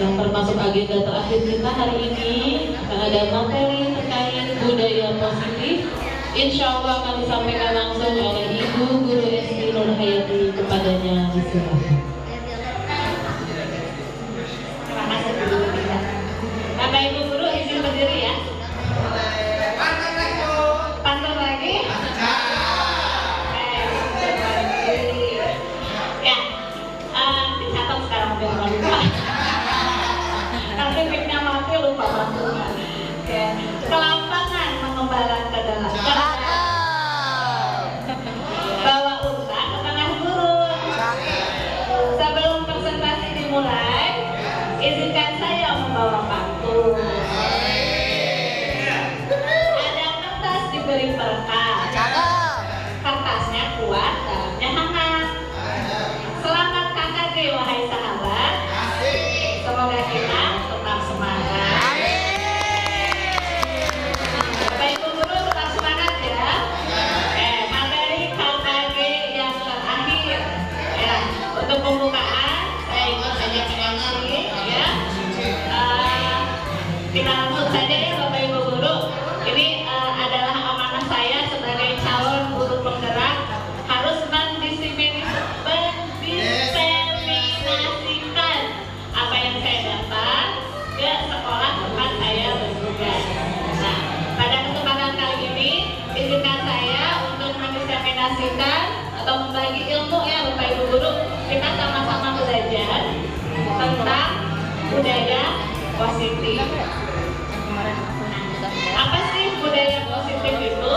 yang termasuk agenda terakhir kita hari ini akan ada materi terkait budaya positif. Insya Allah akan disampaikan langsung oleh Ibu Guru SD Nurhayati, kepadanya diserahkan. Terima kasih Bu. Bapak Ibu Guru izin berdiri ya. Pantun lagi. Ya, dicatat sekarang biar nggak lupa. Nanti mic-nya mati lupa pantunnya. Oke. Kelampangan mengembara ke dalam. Bawa unta ke tengah gurun. Sebelum presentasi dimulai, izinkan saya membawa pantun. Ada kertas diberi perkat. Kertasnya kuat, dalamnya hangat. Selamat KKG wahai sahabat. Semoga kita tetap semangat. Bapak Ibu Guru tetap semangat ya. Materi KKG yang terakhir ya. Untuk pembukaan saya ingin banyak menyanyi ya. Kita langsung saja ya Bapak Ibu Guru. Ini adalah amanah saya sebagai calon guru penggerak, harus mendiseminasikan apa yang saya dapat ke sekolah tempat saya bertugas. Nah, pada kesempatan kali ini izinkan saya untuk mendiseminasikan atau membagi ilmu ya Bapak Ibu Guru. Kita sama-sama belajar tentang budaya positif. Apa sih budaya positif itu?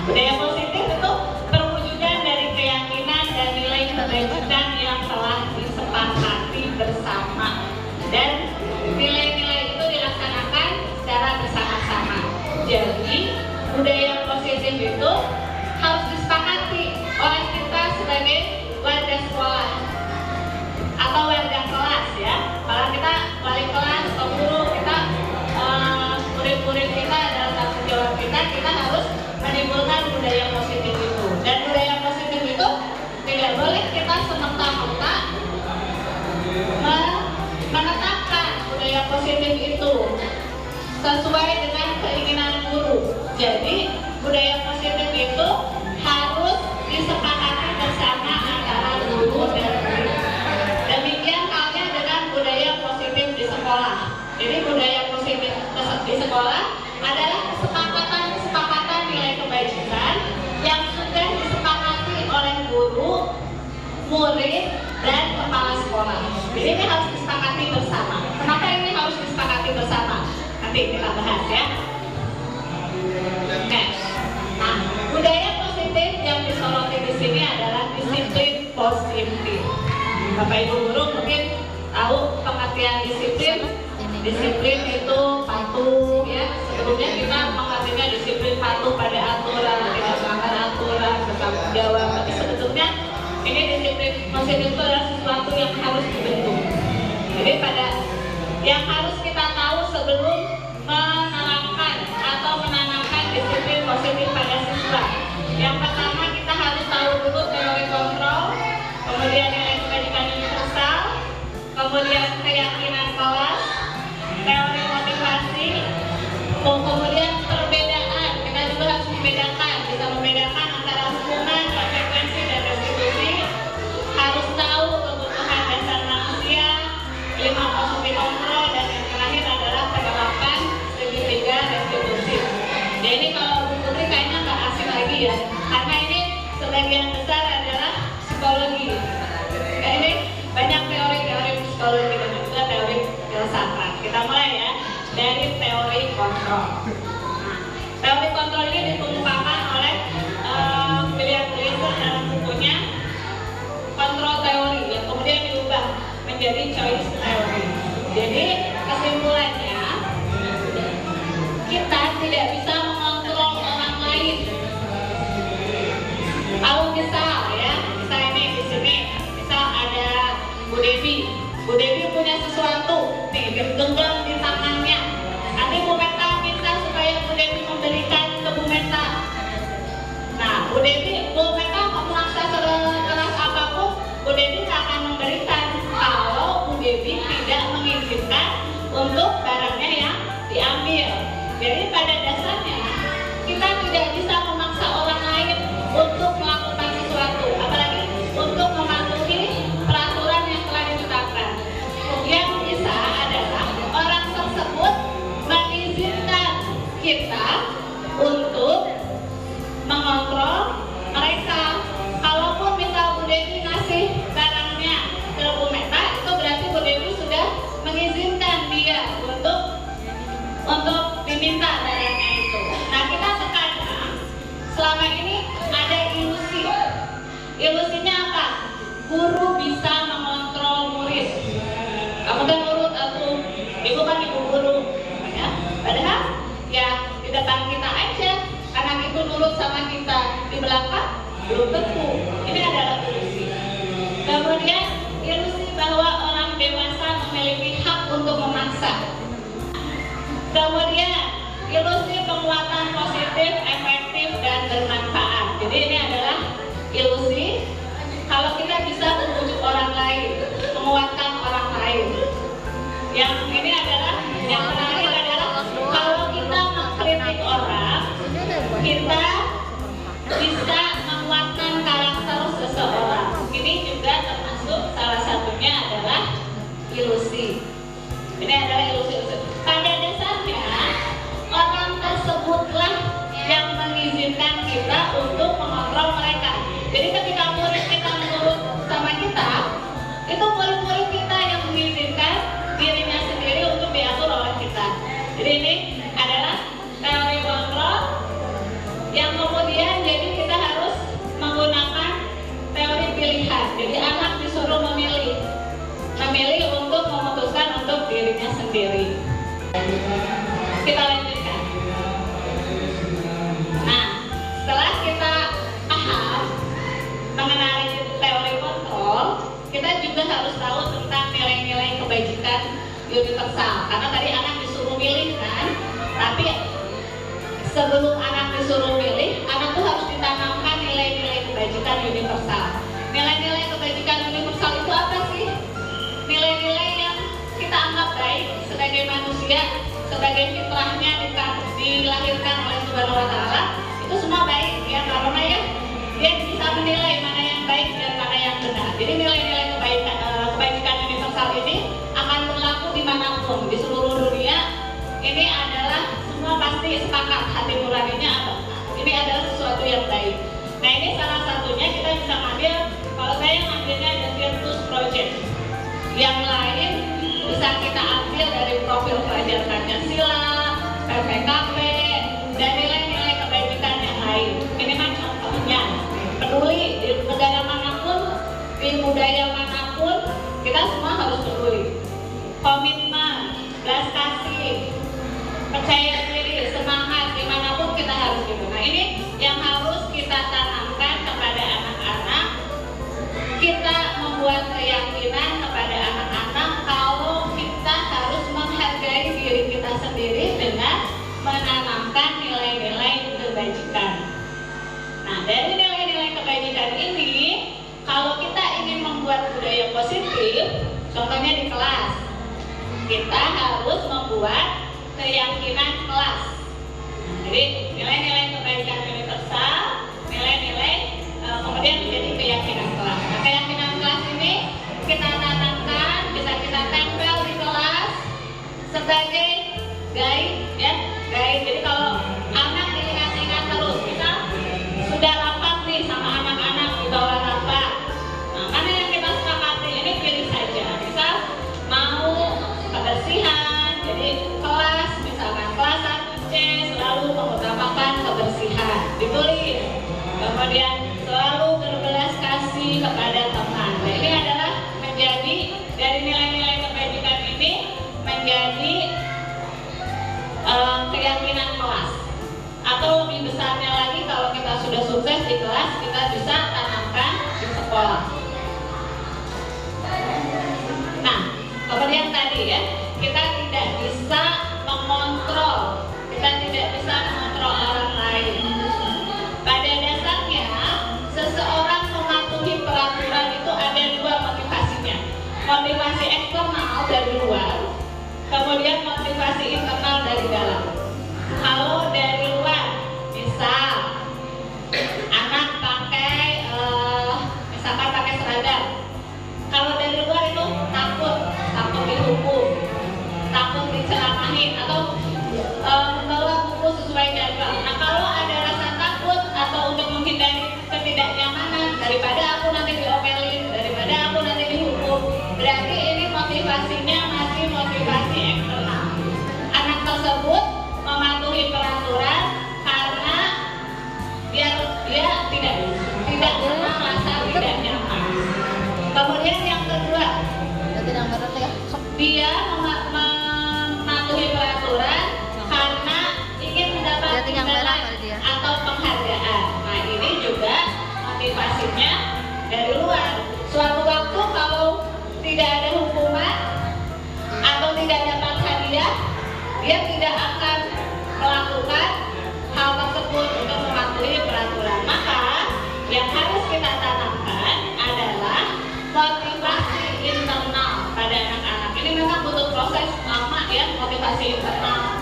Budaya positif itu perwujudan dari keyakinan dan nilai kebajikan yang telah disepakati bersama, dan nilai-nilai itu dilaksanakan secara bersama-sama. Jadi budaya positif itu harus disepakati oleh kita sebagai warga sekolah atau warga kelas ya. Kalau kita wali kelas atau guru, kita murid-murid kita adalah tanggung jawab kita harus menimbulkan budaya positif itu. Dan budaya positif itu tidak boleh kita semata-mata menetapkan budaya positif itu sesuai dengan keinginan guru. Jadi budaya positif itu harus disepakati bersama antara guru dan murid. Demikian halnya dengan budaya positif di sekolah. Jadi budaya positif di sekolah adalah kesepakatan nilai kebajikan yang sudah disepakati oleh guru, murid, dan kepala sekolah. Jadi ini harus disepakati bersama. Kenapa ini harus disepakati bersama? Nanti kita bahas ya. Oke. Nah, budaya positif yang disoroti di sini adalah disiplin positif. Bapak Ibu Guru mungkin tahu pengertian disiplin. Disiplin itu patuh ya. Sebelumnya kita mengartikan disiplin patuh pada aturan, tidak melanggar aturan, bertanggung jawab. Tapi sebetulnya ini disiplin positif itu adalah sesuatu yang harus dibentuk. Jadi pada yang harus kita tahu sebelum menerapkan atau menanamkan disiplin positif pada siswa. Yang pertama kita harus tahu dulu teori kontrol, kemudian nilai kebajikan universal, kemudian keyakinan kelas, teori motivasi, kemudian perbedaan. Kita juga harus membedakan, bisa membedakan antara hubungan, konsekuensi, dan restitusi. Harus tahu kebutuhan dasar manusia, 5 fungsi kontrol, dan yang terakhir adalah penerapan guru bisa mengontrol murid. Kamu kan nurut atau ibu kan ibu guru, ya. Padahal ya di depan kita aja anak itu nurut sama kita, di belakang belum tentu. Ini adalah ilusi. Kemudian ilusi bahwa orang dewasa memiliki hak untuk memaksa. Kemudian ilusi penguatan positif, efektif dan bermanfaat. Jadi ini adalah ilusi kalau kita bisa membujuk orang lain, menguatkan orang lain. Yang ini adalah yang menarik adalah kalau kita mengkritik orang, kita bisa menguatkan karakter seseorang. Ini juga termasuk salah satunya adalah ilusi. Ini adalah ilusi-ilusi. Pada dasarnya orang tersebutlah yang mengizinkan kita untuk mengontrol mereka. Jadi ketika murid kita menurut sama kita, itu murid-murid kita yang mengizinkan dirinya sendiri untuk diatur oleh kita. Jadi ini adalah teori kontrol yang kemudian jadi kita harus menggunakan teori pilihan. Jadi anak disuruh memilih untuk memutuskan untuk dirinya sendiri. Kita lanjutkan. Nah, setelah kita paham mengenai teori kontrol, kita juga harus tahu tentang nilai-nilai kebajikan universal. Karena tadi anak disuruh milih kan, tapi sebelum anak disuruh milih, anak tuh harus ditanamkan nilai-nilai kebajikan universal. Nilai-nilai kebajikan universal itu apa sih? Nilai-nilai yang kita anggap baik sebagai manusia, sebagai fitrahnya dilahirkan oleh Subhanahu wa Ta'ala, itu semua baik ya, karena ya dia bisa menilai mana yang baik dan mana yang benar. Jadi nilai-nilai kebajikan universal ini akan berlaku dimanapun di seluruh dunia. Ini adalah semua pasti sepakat hati nuraninya apa? Ini adalah sesuatu yang baik. Nah ini salah satunya kita bisa ambil. Kalau saya ngambilnya The Virtus Project. Yang lain bisa kita ambil dari profil pelajar Pancasila, PPKP, dan nilai-nilai kebajikan yang lain. Ini mah contohnya. Peduli di negara manapun, di budaya manapun, kita semua harus peduli. Komitmen, belas kasih, percaya diri, semangat, dimanapun kita harus gitu. Nah ini yang harus kita tanamkan kepada anak-anak. Kita membuat keyakinan kepada anak-anak kalau kita harus menghargai diri kita sendiri dengan menanamkan nilai-nilai kebajikan. Nah dari nilai-nilai kebajikan ini, kalau kita ingin membuat budaya positif, contohnya di kelas, kita harus membuat keyakinan kelas. Jadi nilai-nilai kebaikan universal, nilai-nilai kemudian menjadi keyakinan kelas. Nah, keyakinan kelas ini kita tanamkan, bisa kita tempel di kelas sebagai guide, ya, guide. Jadi kalau anak diingat-ingat terus, kita sudah rapat nih sama anak-anak di bawah rapat. Nah, mana yang kita sepakati ini pilih saja. Misal mau kebersihan, jadi kelas misalkan kelas 1C selalu mengutamakan kebersihan, ditulis. Kemudian selalu berbelas kasih kepada teman. Nah, ini adalah menjadi dari nilai-nilai kebajikan ini menjadi keyakinan kelas. Atau lebih besarnya lagi, kalau kita sudah sukses di kelas, kita bisa tanamkan di sekolah. Nah, kemudian tadi ya, kita tidak bisa mengontrol, kita tidak bisa mengontrol orang lain. Pada dasarnya, seseorang mematuhi peraturan itu ada dua motivasinya. Motivasi eksternal dari luar, kemudian motivasi internal dari dalam. Kalau dari luar, misal anak pakai, misalkan pakai seragam. Kalau dari luar itu takut dihukum, takut diceramahin, atau membawa buku sesuai jadwal. Nah, kalau ada rasa takut atau untuk menghindari ketidaknyamanan, daripada aku nanti diomelin, daripada aku nanti dihukum, berarti ini motivasinya masih motivasi eksternal. Anak dari luar. Suatu waktu kalau tidak ada hukuman atau tidak dapat hadiah, dia tidak akan melakukan hal tersebut untuk mematuhi peraturan. Maka yang harus kita tanamkan adalah motivasi internal pada anak-anak. Ini memang butuh proses lama ya, motivasi internal.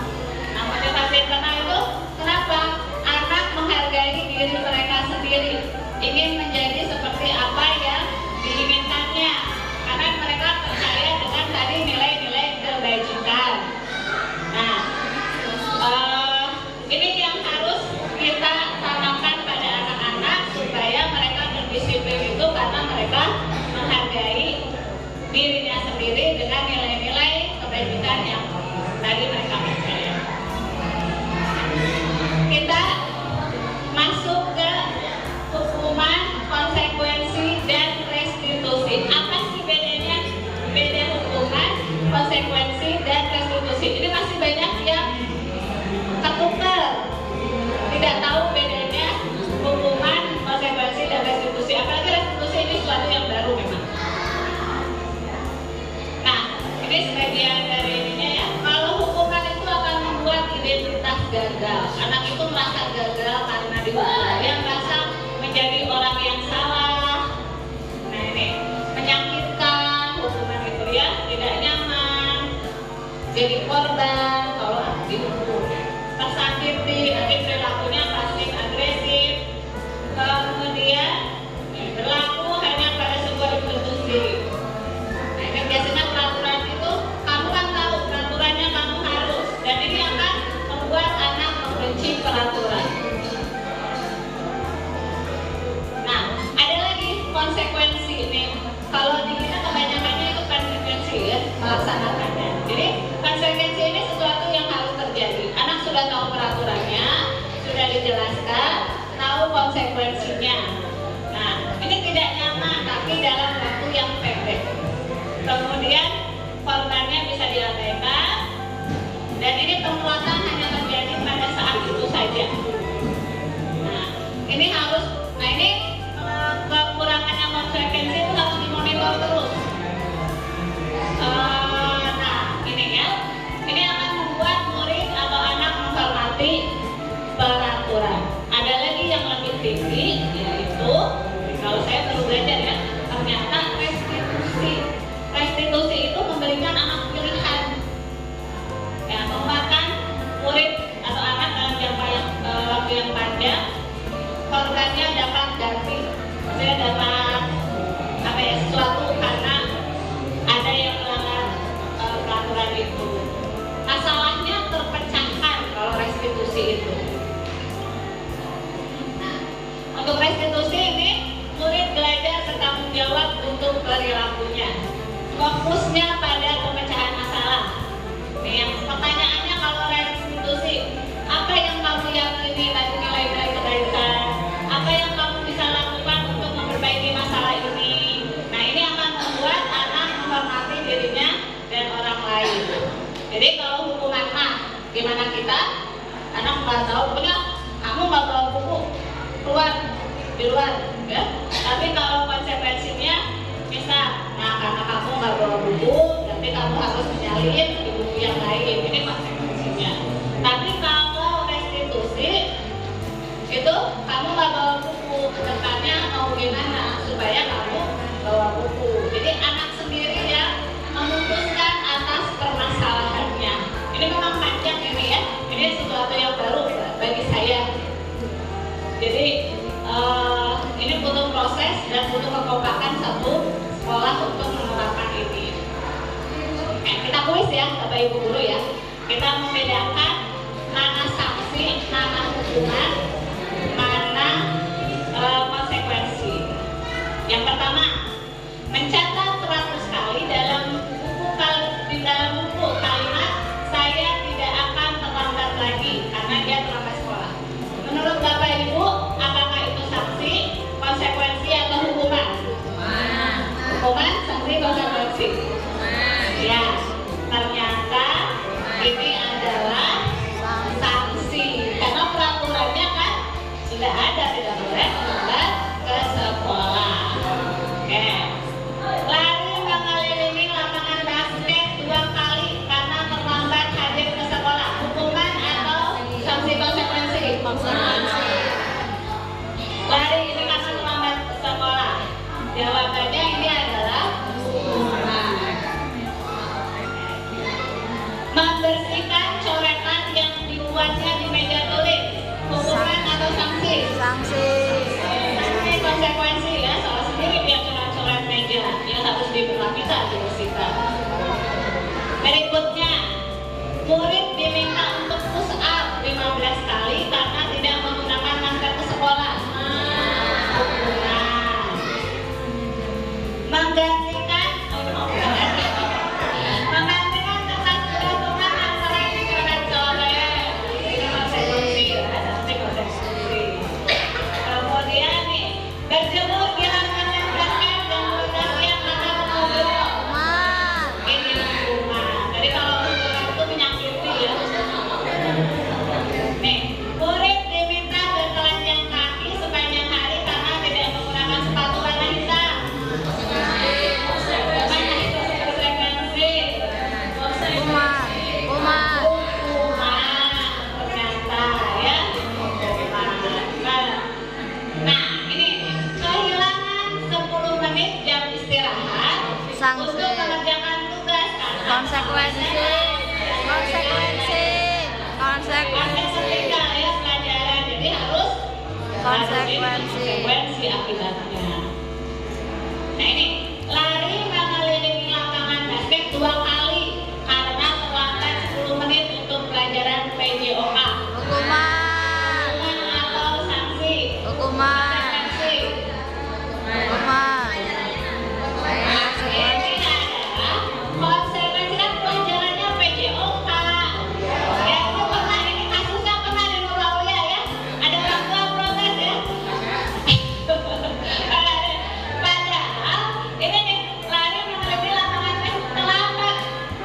Nah, motivasi internal itu kenapa? Anak menghargai diri mereka sendiri, ingin menjadi seperti apa yang diinginkannya, karena mereka percaya dengan tadi nilai-nilai kebajikan. Nah, ini yang harus kita tanamkan pada anak-anak supaya mereka berdisiplin itu, karena mereka menghargai dirinya sendiri dengan nilai-nilai kebajikan yang tadi mereka percaya. Kita masuk ke hukuman, konsekuensi, dan restitusi. Apa sih bedanya? Beda hukuman, konsekuensi, dan restitusi. Ini masih banyak yang ketukar, tidak tahu bedanya hukuman, konsekuensi, dan restitusi. Apalagi restitusi ini sesuatu yang baru memang. Nah, ini sebagian dari ininya ya. Kalau hukuman itu akan membuat identitas gagal. Anak itu merasa gagal karena dihukum. Dia merasa menjadi orang yang salah. Nah, ini menyakitkan hukuman itu ya, tidak nyaman, jadi korban kalau dihukum, tersakiti, nanti perilakunya pasif agresif, kemudian berlaku hanya pada sebuah institusi. Nah, ini biasanya peraturan itu kamu kan tahu peraturannya kamu harus, dan ini akan membuat anak membenci peraturan. Nah, ada lagi konsekuensi ini. Kalau di kita kebanyakannya itu konsekuensi ya, melaksanakannya. Jadi konsekuensi ini sesuatu yang harus terjadi. Anak sudah tahu peraturannya, sudah dijelaskan, tahu konsekuensinya. Nah, ini tidak nyaman, tapi dalam waktu yang pendek. Kemudian korbannya bisa diabaikan, dan ini penguatan hanya terjadi pada saat itu saja. Nah, ini harus, kekurangannya konsekuensi itu harus dimonitor terus. Nah, ini ya, ini akan membuat murid atau anak menghormati peraturan. Ada lagi yang lebih tinggi, yaitu kalau saya baru belajar ya, ternyata restitusi. Restitusi itu memberikan anak pilihan, ya, menguatkan murid atau anak dalam jangka waktu yang panjang. Korbannya dapat ganti, maksudnya dapat sesuatu karena ada yang melanggar peraturan itu. Masalahnya terpecahkan kalau restitusi itu. Nah, untuk restitusi ini murid belajar bertanggung jawab untuk perilakunya. Fokusnya pada pemecahan masalah. Nih, yang pertanyaannya kalau restitusi, apa yang kamu yakini tadi nilai-nilai kebaikan? Apa yang kamu bisa lakukan untuk memperbaiki masalah ini? Nah, ini akan membuat anak menghormati dirinya dan orang lain. Jadi kalau hukuman gimana kita? Anak nggak tahu, pokoknya kamu nggak bawa buku, keluar di luar, ya. Tapi kalau konsekuensinya, misal, nah karena kamu nggak bawa buku, nanti kamu harus menyalin di buku yang lain. Ini konsekuensinya. Tapi kalau restitusi itu kamu nggak bawa buku, kedepannya mau gimana supaya kamu bawa buku. Jadi anak sendiri yang memutuskan atas permasalahannya. Ini memang panjang ini ya. Ini sesuatu yang baru bagi saya. Jadi ini butuh proses dan butuh kekompakan satu sekolah untuk menerapkan ini. Kita kuis ya, Bapak Ibu guru ya. Kita membedakan mana sanksi, mana hukuman, mana konsekuensi. Yang pertama, mencatat 100 kali di dalam buku kalimat saya tidak akan terlambat lagi karena dia terlambat sekolah. Menurut Bapak Ibu, apakah itu sanksi, konsekuensi, atau hukuman? Hukuman, sanksi, konsekuensi. Ya, ternyata ini adalah sanksi karena peraturannya kan sudah ada, tidak boleh terlambat ke sekolah. Jawabannya ini adalah membersihkan coretan yang dibuatnya di meja tulis. Hukuman atau sanksi? Sanksi. Sanksi konsekuensi ya, salah sendiri dia coret-coret meja, dia harus diberlakukan, dibersihkan. Berikutnya, murid diminta untuk push up 15 kali karena tidak menggunakan masker ke sekolah. Menggantikan kertas gantungan antara stiker dan coret. Ini konsekuensi, ada konsekuensi. Kemudian nih, berjemur di halaman yang basket dan bergantian akan mengobrol. Ini hukuman. Jadi kalau hukuman itu menyakiti ya. Nih, murid diminta bertelanjang kaki sepanjang hari karena tidak menggunakan sepatu warna hitam. Mana itu konsekuensi? Hukuman. Hukuman ternyata ya. Nah, ini kehilangan 10 menit jam istirahat Sanksi. untuk mengerjakan tugas karena Konsekuensi. ketika ya pelajaran, jadi harus Konsekuensi. akibatnya. Nah ini lari mengelilingi lapangan basket 2 kali karena terlambat 10 menit untuk pelajaran PJOK. Hukuman. Hukuman atau sanksi? Hukuman. Konsekuensi. Hukuman. Ini adalah konsekuensi dan pelajarannya PJOK. Ya, itu pernah ini kasusnya pernah di Nuraulia ya. Ada orang tua protes ya. Padahal ini nih lari mengelilingi lapangan basket terlambat.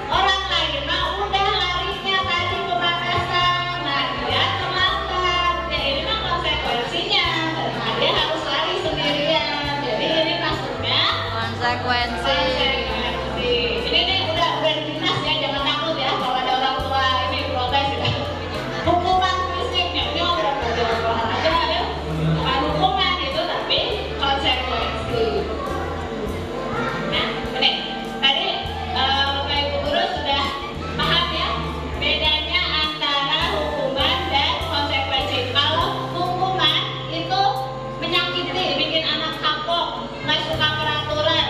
Orang lain mah udah larinya tadi kepanasan, nah dia terlambat. Ya ini mah konsekuensinya. Nah, dia harus lari sendirian. Jadi ini maksudnya Konsekuensi. konsekuensi. Ini nih udah dinas ya, jangan takut ya kalau ada orang tua ini protes ya. Hukuman fisiknya ini udah olahraga ya, bukan hukuman itu tapi konsekuensi. Nah ini tadi Bapak Ibu guru sudah paham ya bedanya antara hukuman dan konsekuensi. Kalau hukuman itu menyakiti, bikin anak kapok, nggak suka peraturan.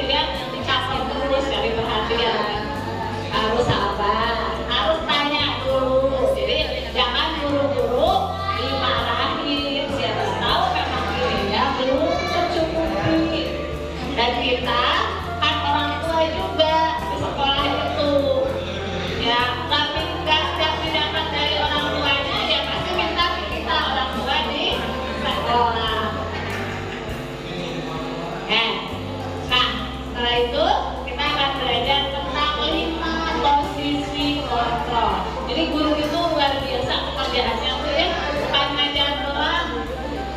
yang dikasih terus, cari perhatian, harus sabar, harus tanya dulu. Jadi jangan buru-buru dimarahin, siapa tahu memang dirinya belum tercukupi. Dan kita kan orang tua juga di sekolah itu, ya tapi nggak didapat dari orang tuanya, ya pasti minta ke kita orang tua di sekolah. Nah, setelah itu kita akan belajar tentang 5 posisi kontrol. Jadi guru itu luar biasa pekerjaannya tuh ya, bukan ngajar doang,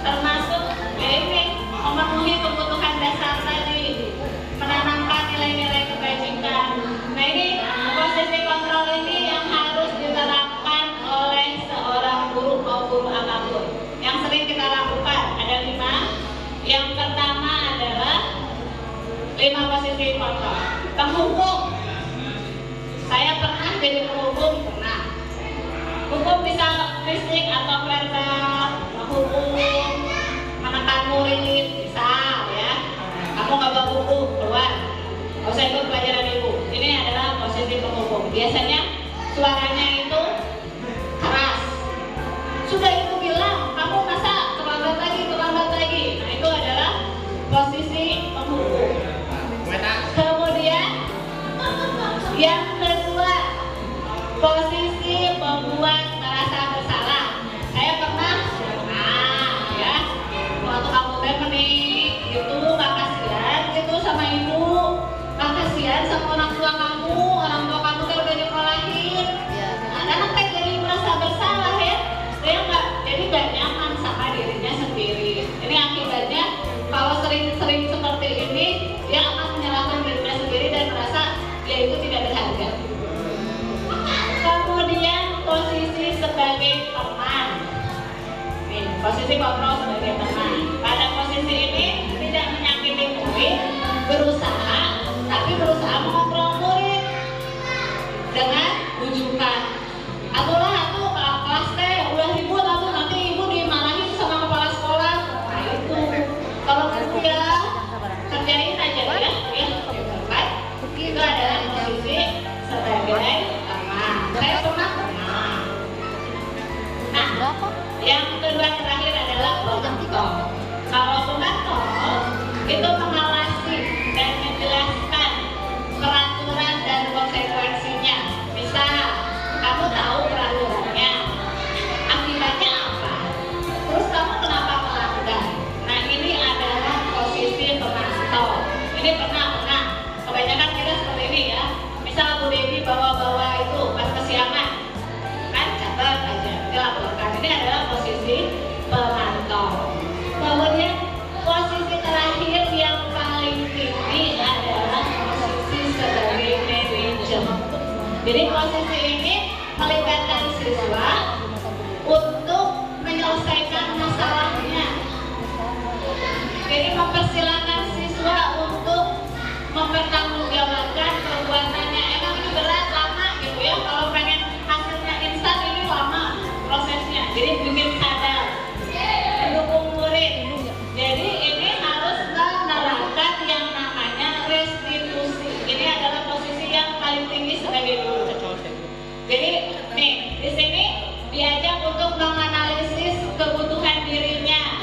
termasuk ya ini memenuhi kebutuhan dasar tadi, menanamkan nilai-nilai kebajikan. Nah ini posisi kontrol ini yang harus diterapkan oleh seorang guru atau guru apapun. Yang sering kita lakukan ada 5. Yang pertama adalah 5 posisi kontrol. Penghukum. Saya pernah jadi penghukum, pernah. Hukum bisa fisik atau verbal, menghukum, menekan murid, bisa ya. Kamu nggak bawa buku, keluar. Nggak usah ikut pelajaran ibu. Ini adalah posisi penghukum. Biasanya suaranya itu keras. Sudah ibu bilang, kamu masa terlambat lagi. Nah itu adalah posisi penghukum. Kemudian yang kedua, posisi pembuat merasa bersalah. Saya pernah ya, waktu kamu menik gitu, gak kasihan gitu sama ibu, gak kasihan sama orang tua kamu kan udah nyekolahin. Anak teh jadi merasa bersalah ya, dia jadi gak nyaman sama dirinya sendiri. Ini akibatnya kalau sering-sering seperti ini, dia akan menyalahkan dirinya sendiri dan merasa dia itu tidak berharga. Kemudian posisi sebagai teman. Nih, posisi kontrol sebagai teman. Pada posisi ini tidak menyakiti murid, tapi berusaha mengontrol murid dengan bujukan. Atuh kelas teh udah ribut, nanti ibu dimarahin sama kepala sekolah. Nah itu kalau kuliah kerjain aja ya, kan? Itu adalah posisi sebagai teman. Saya pernah. Nah, yang kedua terakhir adalah pengontrol. Kalau pengontrol itu mengawasi dan menjelaskan peraturan dan konsekuensinya. Misal, kamu tahu peraturannya, akibatnya apa? Terus kamu kenapa melanggar? Nah, ini adalah posisi pemantau. Ini pernah. Kebanyakan kita seperti ini ya. Misal Bu Devi bawa itu pas kesiangan, kan catat aja, dilaporkan. Ini adalah posisi pemantau. Kemudian posisi terakhir yang paling tinggi adalah posisi sebagai manajer. Jadi posisi ini melibatkan siswa untuk menyelesaikan masalahnya. Jadi mempersilahkan siswa untuk mempertanggungjawabkan perbuatannya. Emang ini berat, lama gitu ya. Kalau pengen hasilnya instan ini lama prosesnya. Jadi bikin sadar, mendukung murid. Jadi ini harus menerapkan yang namanya restitusi. Ini adalah posisi yang paling tinggi sebagai guru. Jadi nih di sini diajak untuk menganalisis kebutuhan dirinya.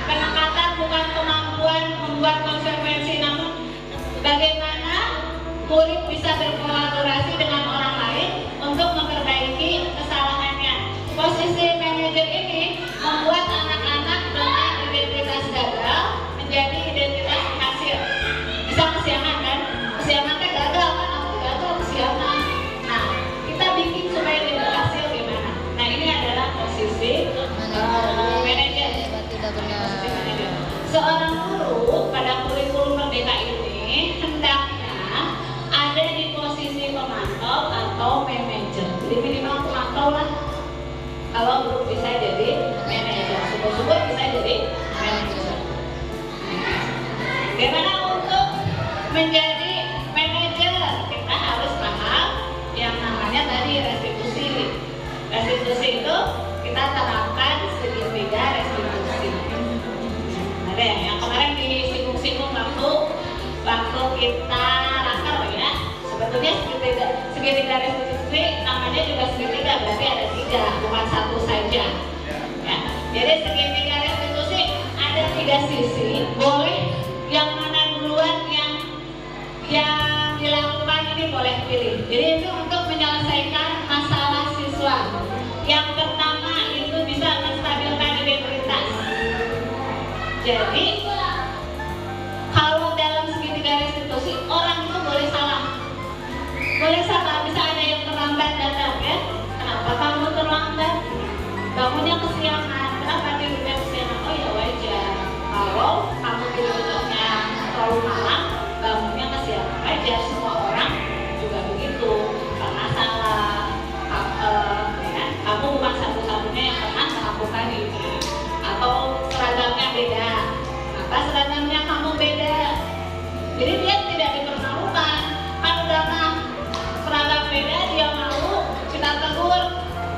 Peningkatan bukan kemampuan membuat konsekuensi, namun bagaimana murid bisa berkolaborasi dengan orang lain untuk memperbaiki kesalahannya. Posisi manajer ini membuat anak-anak dengan identitas gagal menjadi identitas hasil. Bisa kesiangan kan? Kesiangan kan gagal kan? Aku gagal kesiangan. Nah, kita bikin supaya dia berhasil gimana? Nah, ini adalah posisi manajer. Seorang guru pada kurikulum merdeka ini hendaknya ada di posisi pemantau atau manajer. Jadi minimal pemantau lah. Kalau guru bisa jadi manajer, syukur-syukur bisa jadi manajer. Gimana untuk menjadi manajer? Kita harus paham yang namanya tadi restitusi. Restitusi itu kita terapkan segitiga restitusi. Ada yang kemarin disinggung-singgung waktu kita raker ya. Sebetulnya segitiga restitusi namanya juga segitiga, berarti ada 3, bukan 1 saja. Ya. Jadi segitiga restitusi ada 3 sisi. Boleh yang mana duluan yang dilakukan ini boleh pilih. Jadi itu untuk menyelesaikan masalah siswa. Yang pertama itu bisa menstabilkan identitas. Jadi kalau dalam segitiga restitusi orang itu boleh salah, bisa ada yang terlambat datang ya. Kenapa kamu terlambat? Bangunnya kesiangan. Kenapa tidurnya kesiangan? Oh ya wajar. Kalau kamu tidurnya terlalu malam, bangunnya kesiangan, wajar. Semua orang juga begitu. Karena salah, ya, kamu bukan satu-satunya yang pernah melakukan ini. Atau seragamnya beda. Kenapa seragamnya kamu beda? Jadi dia tidak dipermalukan. Kan udah mah seragam beda dia malu, kita tegur.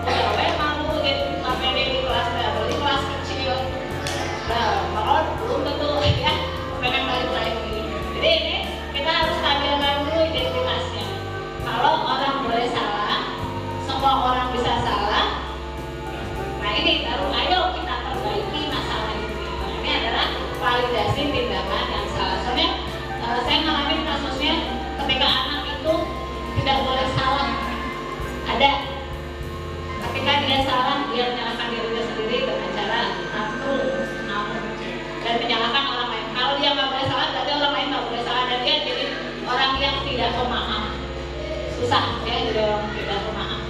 Udah malu jadi sampai di kelas baru, di kelas kecil. Nah, kalau belum tentu ya pengen balik lagi. Jadi ini kita harus stabilkan dulu identitasnya. Kalau orang boleh salah, semua orang bisa salah. Nah ini baru ayo kita perbaiki masalah ini. Nah, ini adalah validasi tindakan yang salah. Soalnya saya ngalamin kasusnya ketika anak itu tidak boleh salah. Ada ketika dia salah, dia menyalahkan dirinya sendiri dengan cara ngamuk dan menyalahkan orang lain. Kalau dia nggak boleh salah, berarti orang lain nggak boleh salah, dan dia jadi orang yang tidak pemaaf. Susah ya, jadi orang tidak pemaaf.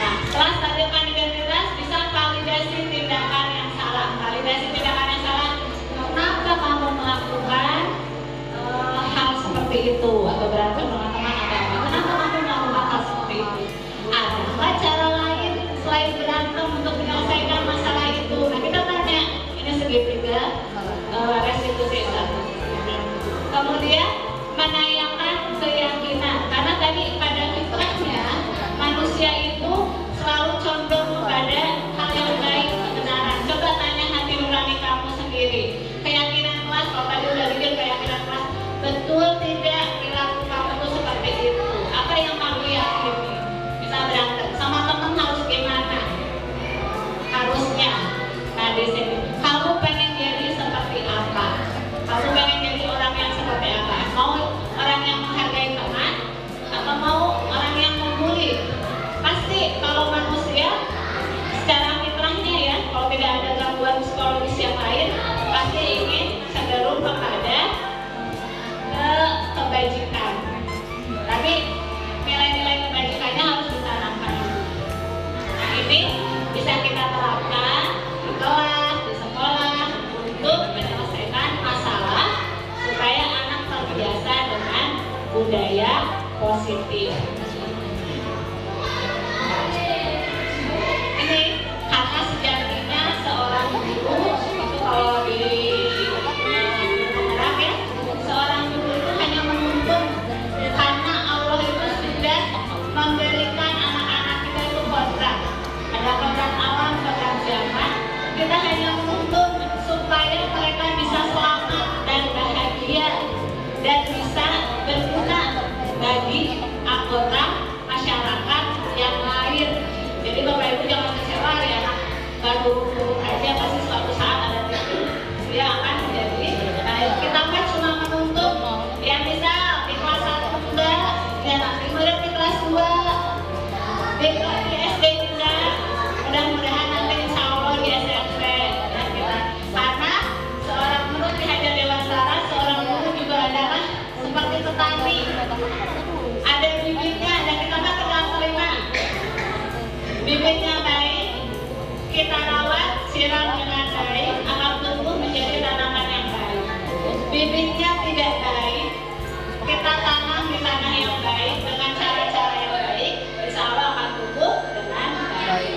Nah, setelah stabilkan identitas, bisa validasi tindakan yang salah. Validasi tindakan yang salah, kenapa kamu melakukan hal seperti itu, atau berantem dengan teman atau apa? Kenapa kamu melakukan hal seperti itu? Adakah cara lain selain berantem untuk menyelesaikan masalah itu? Nah kita tanya, ini segitiga restitusi satu. Kemudian menayangkan keyakinan, karena tadi pada fitrahnya manusia itu selalu condong kepada hal yang baik, kebenaran. Coba tanya hati nurani kamu sendiri. Keyakinan kelas, kalau tadi udah bikin keyakinan kelas, betul tidak perilaku kamu itu seperti itu? Apa yang kamu yakini? Bisa berantem sama teman harus gimana? Harusnya. Nah di sini, kamu pengen jadi seperti apa? Kamu pengen jadi orang yang seperti apa? Mau orang yang menghargai teman atau mau orang yang membuli? Pasti kalau manusia secara fitrahnya ya, kalau tidak ada gangguan psikologis yang lain, pasti ingin cenderung kepada kebajikan. Tapi nilai-nilai kebajikannya harus ditanamkan. Nah ini bisa kita terapkan di kelas, di sekolah untuk menyelesaikan masalah supaya anak terbiasa dengan budaya positif. Ini karena sejatinya seorang guru itu kalau di Arab ya, seorang guru itu hanya menuntun karena Allah itu sudah memberikan anak-anak kita itu kodrat. Ada kodrat alam, kodrat zaman. Kita hanya menuntun supaya mereka bisa selamat dan bahagia dan bisa berguna bagi anggota masyarakat yang lain. Jadi Bapak Ibu jangan kecewa ya, anak baru aja pasti suatu saat ada titik dia akan menjadi. Nah kita kan cuma menuntut yang bisa di kelas 1 enggak, ya nanti kemudian di kelas 2, di SD juga, mudah-mudahan nanti insya Allah di SMP ya kita. Karena seorang menurut Ki Hajar Dewantara, seorang guru juga adalah seperti petani, ada bibitnya dan kita kan tinggal terima. Bibitnya baik, kita rawat, siram dengan baik, akan tumbuh menjadi tanaman yang baik. Bibitnya tidak baik, kita tanam di tanah yang baik dengan cara-cara yang baik, insya Allah akan tumbuh dengan baik.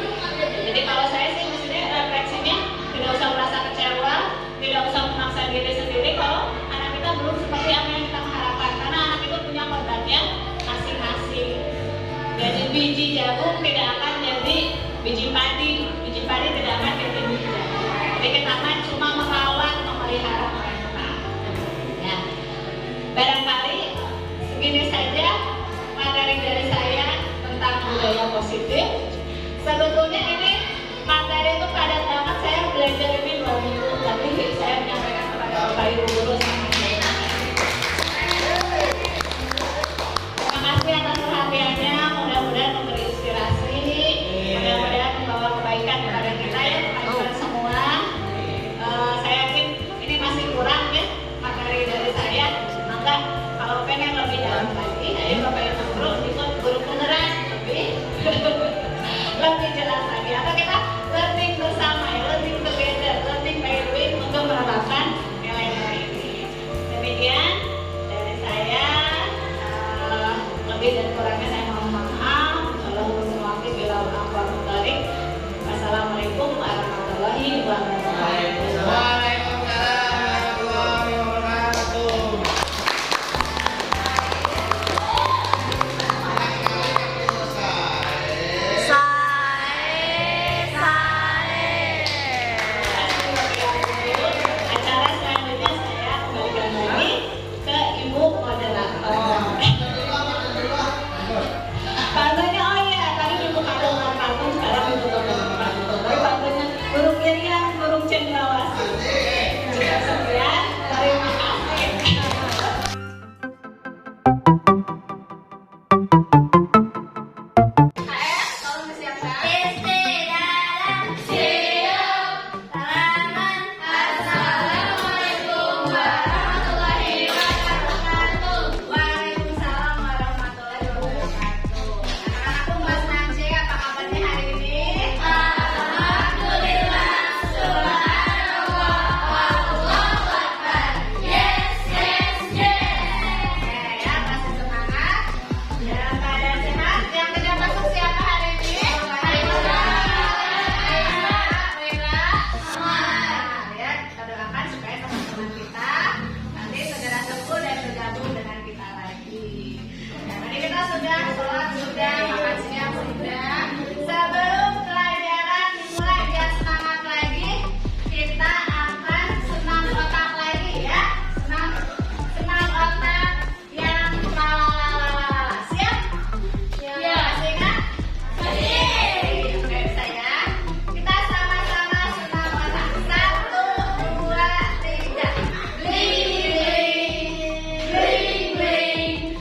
Jadi kalau saya sih mestinya refleksinya tidak usah merasa kecewa, tidak usah memaksa diri sendiri kalau anak kita belum seperti apa yang kita harapkan, karena anak itu punya kodratnya masing-masing. Jadi biji jagung tidak akan jadi biji padi tidak akan jadi biji jagung. Jadi kita kan cuma merawat, memelihara mereka. Ya. Ini saja materi dari saya tentang budaya positif. Sebetulnya ini materi itu padat banget, saya belajar ini 2 minggu, tapi saya menyampaikan kepada Bapak Ibu guru sama saya. Terima kasih atas perhatiannya, mudah-mudahan memberi inspirasi, mudah-mudahan membawa kebaikan kepada kita ya, teman-teman semua. Saya yakin ini masih kurang ya materi dari saya, maka kalau pengen lebih dalam lagi, ayo Bapak Ibu guru ikut guru beneran lebih jelas lagi. Atau kita learning bersama ya, learning together, learning by doing untuk menerapkan nilai-nilai ini. Demikian dari saya, lebih dan kurangnya saya mohon maaf. Wassalamualaikum warahmatullahi wabarakatuh. Acara selanjutnya saya kembalikan lagi ke Ibu moderator. Pantunya, oh iya, tadi Ibu pantun, sekarang Ibu pantun. Tapi pantunnya burung irian, burung cendrawasih. Cukup sekian, terima kasih. Tolong disiapkan. Waalaikumsalam warahmatullahi wabarakatuh. Anak-anakku Mas Nancy, apa kabarnya hari ini? Alhamdulillah, subhanallah, Allahu Akbar. Yes, yes, yes. Ya, masih semangat. Dalam keadaan sehat. Yang tidak masuk siapa hari ini? Ya, kita doakan supaya teman-teman kita nanti segera sembuh dan bergabung dengan kita lagi. Ya, tadi kita sudah sholat, sudah makan siang, sudah. Sebelum pelajaran dimulai, biar semangat lagi, kita akan senam otak lagi ya. Senam otak yang lalalala. Siap? Ya, masih ingat? Masih. Oke, sayang. Kita sama-sama senam otak. 1, 2, 3. Bling, bling, bling, bling.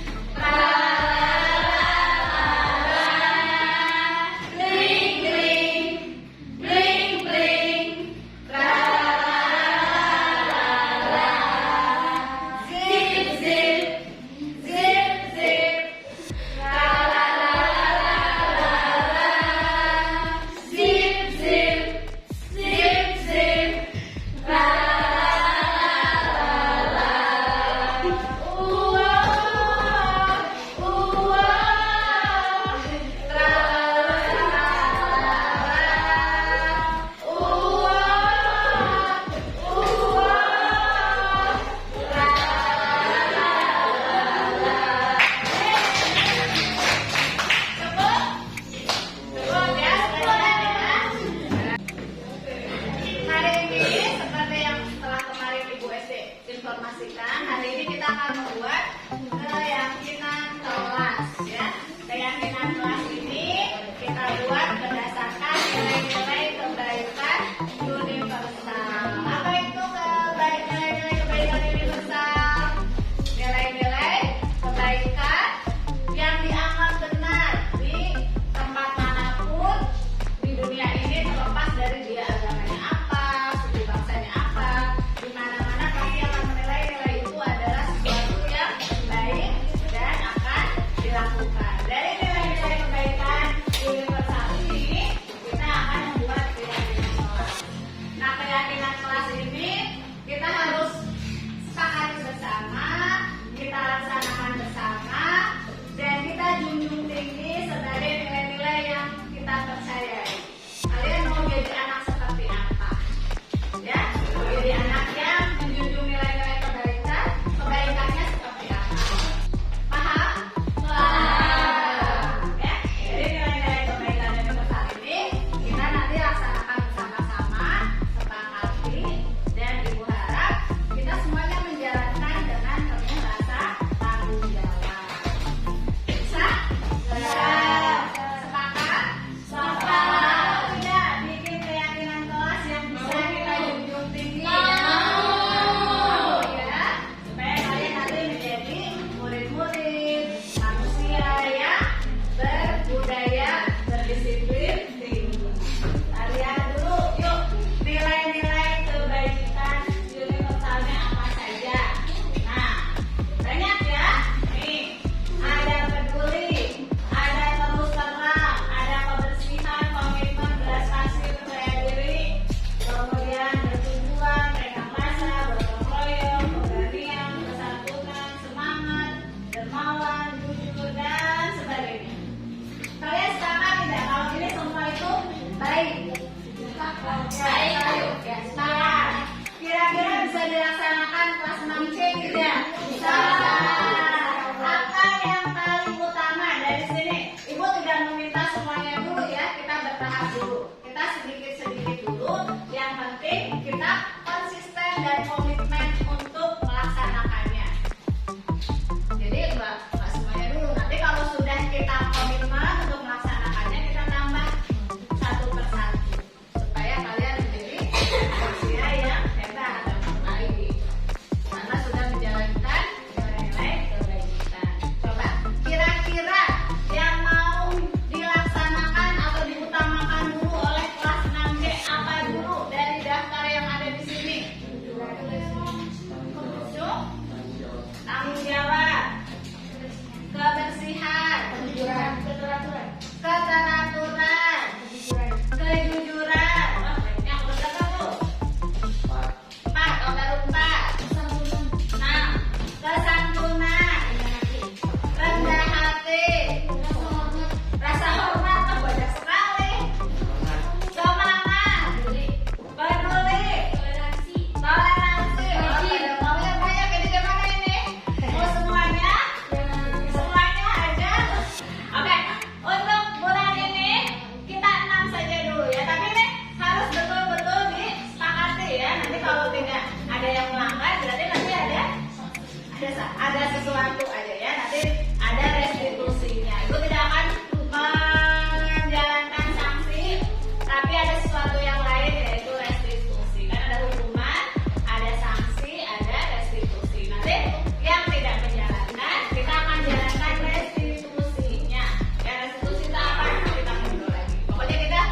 ada sesuatu aja ya, nanti ada restitusinya. Ibu tidak akan menjalankan sanksi, tapi ada sesuatu yang lain yaitu restitusi. Kan ada hukuman, ada sanksi, ada restitusi. Nanti yang tidak menjalankan, kita akan jalankan restitusinya. Ya, restitusi itu apa? Kita mundur lagi. Pokoknya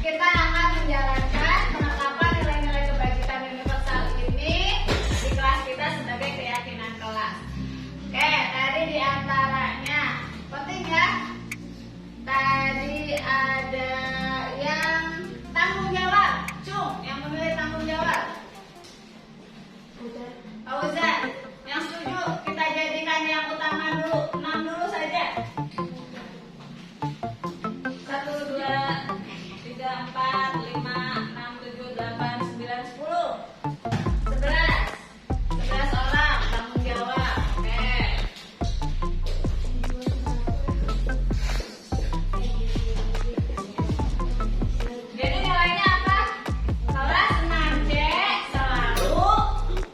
kita akan menjalankan penetapan nilai-nilai kebajikan universal ini di kelas kita sebagai keyakinan kelas. Oke, tadi diantaranya penting ya. Tadi ada yang tanggung jawab, Cung, yang memilih tanggung jawab. Pak Uzan, yang setuju kita jadikan yang utama dulu, 6 dulu saja. 1, 2, 3, 4, 5, 6, 7, 8, 9, 10, 11 orang tanggung jawab. Oke. Jadi nilainya apa? Kelas 6C selalu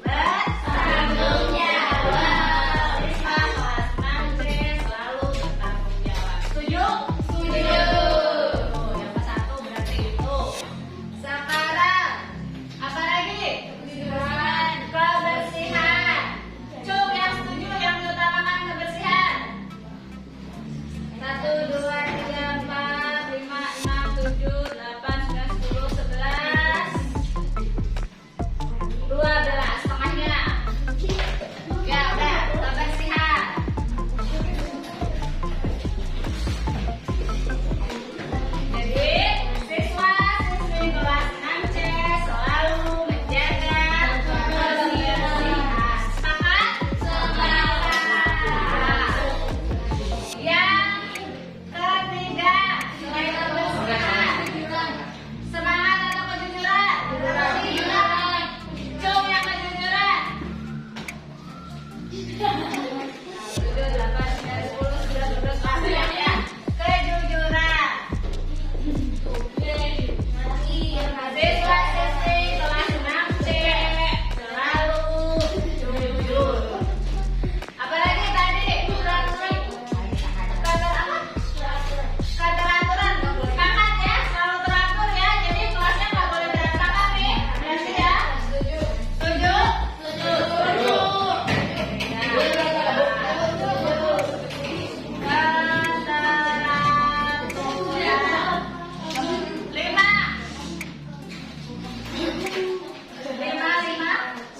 bertanggung jawab. Siswa kelas 6C selalu bertanggung jawab. Setuju? Setuju. Oh, yang ke 1 berarti itu. Sekarang apa lagi? Kebersihan. Cung, yang setuju yang diutamakan kebersihan. 1, 2, 3, 4, 5, 6, 7, 8, 9, 10, 11, 12 setengahnya. Ya udah, kebersihan. Jadi siswa-siswi kelas 6C selalu menjaga kebersihan. Sepakat? Sepakat. Yang ketiga, nilai kebersihan. Semangat atau kejujuran? Kejujuran. Cung, yang kejujuran. 7, 8, 9, 10, 11, 12, ya. Kejujuran. Siswa-siswi kelas 6C selalu jujur. Apalagi tadi keteraturan. Sepakat ya, selalu teratur ya. Jadi kelasnya nggak boleh berantakan nih. Berarti ya. Setuju? Setuju. Lima.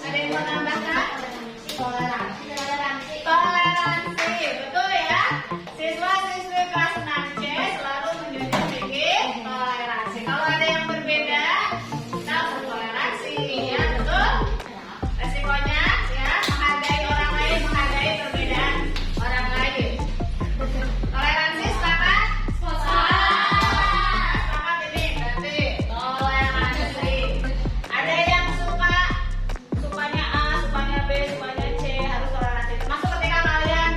Ada yang mau tambahkan? Toleransi. Betul ya. Siswa-siswi kelas 6C selalu menjunjung tinggi toleransi. Kalau ada yang berbeda, kita harus toleransi ya, betul? Resikonya ya, menghargai orang lain, menghargai perbedaan orang lain. Toleransi sepakat? Sepakat ini berarti toleransi. Ada yang sukanya A, sukanya B, sukanya C, harus toleransi. Termasuk ketika kalian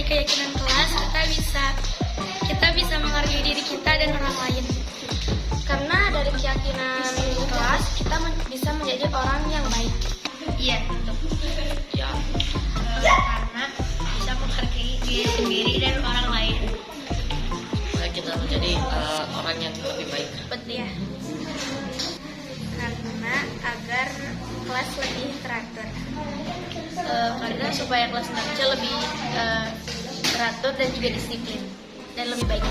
keyakinan kelas, kita bisa menghargai diri kita dan orang lain. Karena dari keyakinan kelas, kita bisa menjadi orang yang baik. Iya, betul. Ya. Karena bisa menghargai diri sendiri dan orang lain. Kita menjadi orang yang lebih baik. Betul ya. Karena agar kelas lebih teratur. Karena supaya kelas nanti lebih teratur dan juga disiplin dan lebih baik.